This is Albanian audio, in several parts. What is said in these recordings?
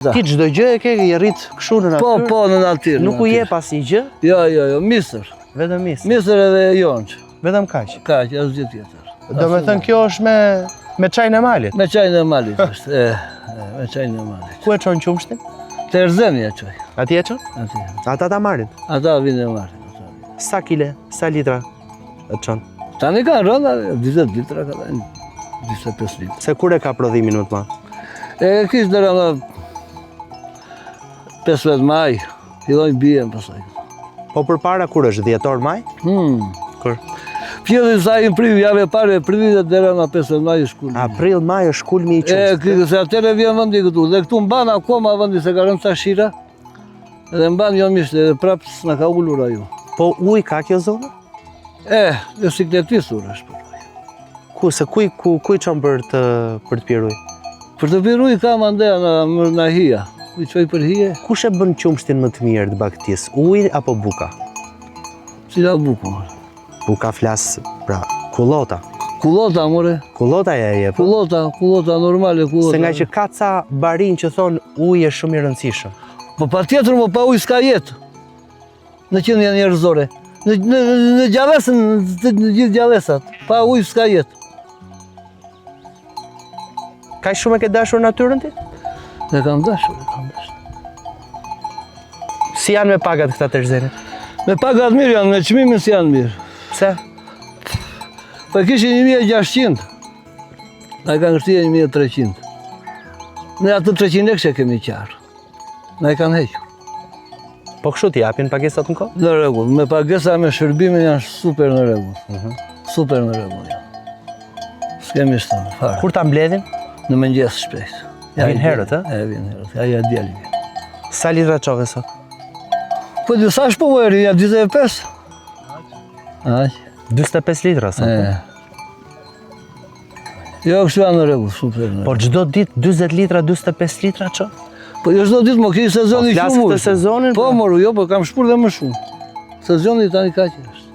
Ti çdo gjë e ke i rrit kështu në natyrë? Po, në natyrë. Nuk u jep asnjë gjë? Jo, misër. Vetëm misër. Misër edhe jonç. Vetëm kaq. Kaq, asgjë tjetër. Domethënë kjo është me çajin e malit. Me çajin e malit është. Me çajin e malit. Ku e çon qumshtin? Te Erzeni e çoj. Atje e çon? Atje. Ata ta marrin. Ata vinë e marrin. Sa kile, sa litra e çon? Tani kanë rënë 20 litra ka dhënë. 25 litra. Se kur e ka prodhimin më të madh? E kish dera nga 15 maj, fillojnë bien pasaj. Po përpara kur është 10 maj? Kur? Pjellë sa i priv, javë e parë e privit dera nga 15 maj është kulmi. April, maj është kulmi i qumshtit. Se atëre vjen vendi këtu, dhe këtu mban akoma vendi se ka rënë ca shira. Edhe mban jo misht, edhe prapë s'na ka ullur ajo. Po ujë ka kjo zonë? Jo sikletisur është për ujë. Ku, se ku i çon për të pirë ujë? Për të pirë ujë kam ande në hija. I qoj për hije. Kush e bën qumshtin më të mirë të baktisë? Uji apo buka? Cila buku? Buka flas, pra, kullota. Kullota, more. Kullota ja e jep. Kullota, normale kullota. Se nga që ka ca barin që thonë uji është shumë i rëndësishëm. Po pa tjetër, mo pa ujë s'ka jetë. Në qenë njerëzore. Në gjallësën, në gjithë gjallësat. Pa ujë s'ka jetë. Ka shumë e ke dashur natyrën ti? E kam dashur. Si janë me pagat këta të Erzenit? Me pagat mirë janë, me çmimin si janë mirë. Pse? Po kishin 1600. Na kanë ngërtyer 1300. Ne atë 300 lekë kemi qarë. Na e kanë hequr. Po kështu t'i japin pagesat në kohë? Në rregull, me pagesa me shërbimin janë super në rregull. Super në rregull janë. S'kemi shtonë, fare. Kur ta mbledhin? Në mëngjes shpejt. Vin herët, e? Vin herët. Aja djali vjen. Sa litra çove sot? Po sa është po veri, ja 25. Aq. 45 litra sot. Jo, kështu janë në rregull, super në rregull. Por çdo ditë 40 litra, 45 litra ço? Po jo çdo ditë, mo ki sezoni shumë. Po flas këtë sezonin? Po moru, jo, po kam shpur dhe më shumë. Sezoni tani kaq është.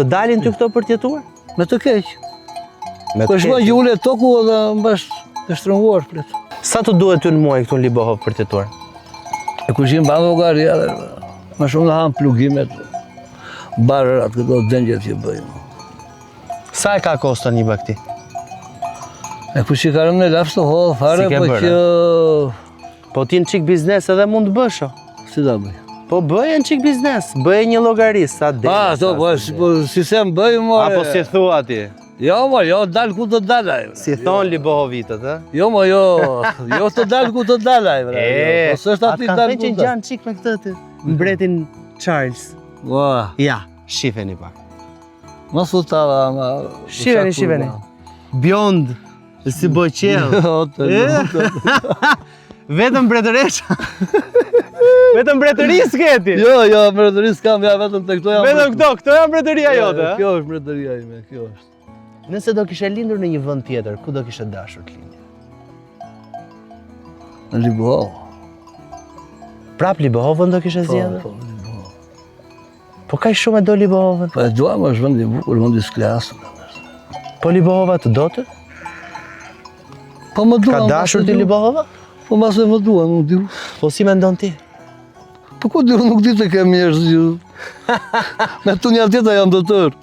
Të dalin ty këto për t'jetuar? Me të keq. Me po shkoj që ulet toku dhe mbash të shtrënguar pret. Sa të duhet ty në muaj këtu në Libohov për t'jetuar? E kushin ban llogaria dhe më shumë dhe hanë plugimet, barërat, këto dëngjet që bëjmë. Sa e ka kostën një bakti? E kushin karëm në lafës të hodhë, fare, si po që... Po ti në qik biznes edhe mund të bësh, o? Si da bëj? Po bëje në qik biznes, bëje një llogari, sa dhe... Si se më bëj, more... Apo si thua ti? Jo, mo, jo, dalë ku të dalaj. Si thonë Libohovitët, e? Jo, mo, jo të dalë ku të dalaj, bre. Po së është ati dalë ku të dalaj. Atë kanë që gjanë qik me këtë të mbretin Charles. Ja, shifeni pak. Ma sutava, ma... Shifeni. Bjond, si boqel. Vetëm mbretëresha. Vetëm mbretëri s'keti. Jo, mbretëri s'kam, ja vetëm të këto jam... Vetëm këto janë mbretëria jote, Kjo është mbretëria ime, kjo është. Nëse do kishe lindur në një vend tjetër, ku do kishe dashur të lindje? Në Libohov. Prap Libohovën do kishe zgjedhur? Po, Libohov. Po kaq shumë e do Libohovën? Po e dua, më është vendi bukur, vendi s'klasur. Po Libohova të do të? Po më dua. Ka dashur ti Libohova? Po mbase më dua, nuk di. Po si mendon ti? Po ku di, nuk di të kem njerëz ju. Me tu një tjetër jam doktor.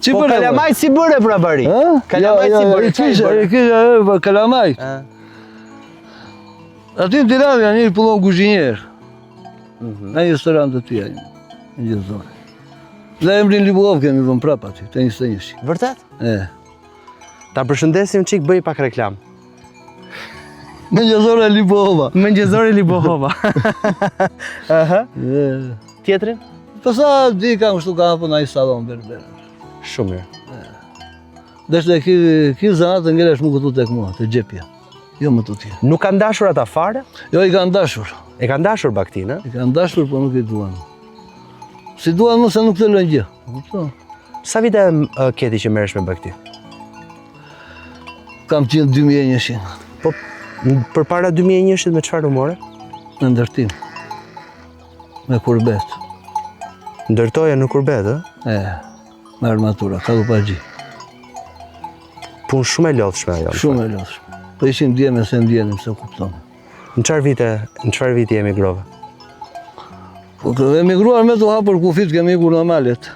Po kalamajt si bëre pra bari? Kalamajt si bëre? Kalamajt. Aty në Tiranë janë një pullon kuzhinjer. Në një restorant të tyja, në gjithë zonë. Dhe emrin Libohov kemi vën prap aty, të 21. Vërtet? Ta përshëndesim qik, bëj pak reklam. Mëngjesore Libohova. Mëngjesore Libohova. Tjetrin? Po sa di kam kështu ka hapur në një salon berber. Shumë mirë. Deshte ki zanat të ngelesh mu këtu tek mua, të gjepja. Jo më të tjerë. Nuk kanë dashur ata fare? Jo, i kanë dashur. E kanë dashur baktin, I kanë dashur, po nuk i duan. Si duan më se nuk të lënë gjë. Sa vite keti që merresh me bakti? Kam qenë 2100. Po, përpara 2100 me çfarë humore? Në ndërtim. Me kurbet. Ndërtoja në kurbet, ë? Me armatura, kallupagji. Punë shumë e lodhshme ajo. Shumë e lodhshme. Po ishim djeme se ndjenim, se kuptonë. Në çfarë viti emigrove? Po kë emigruar me të hapur kufit kemi ikur në malet.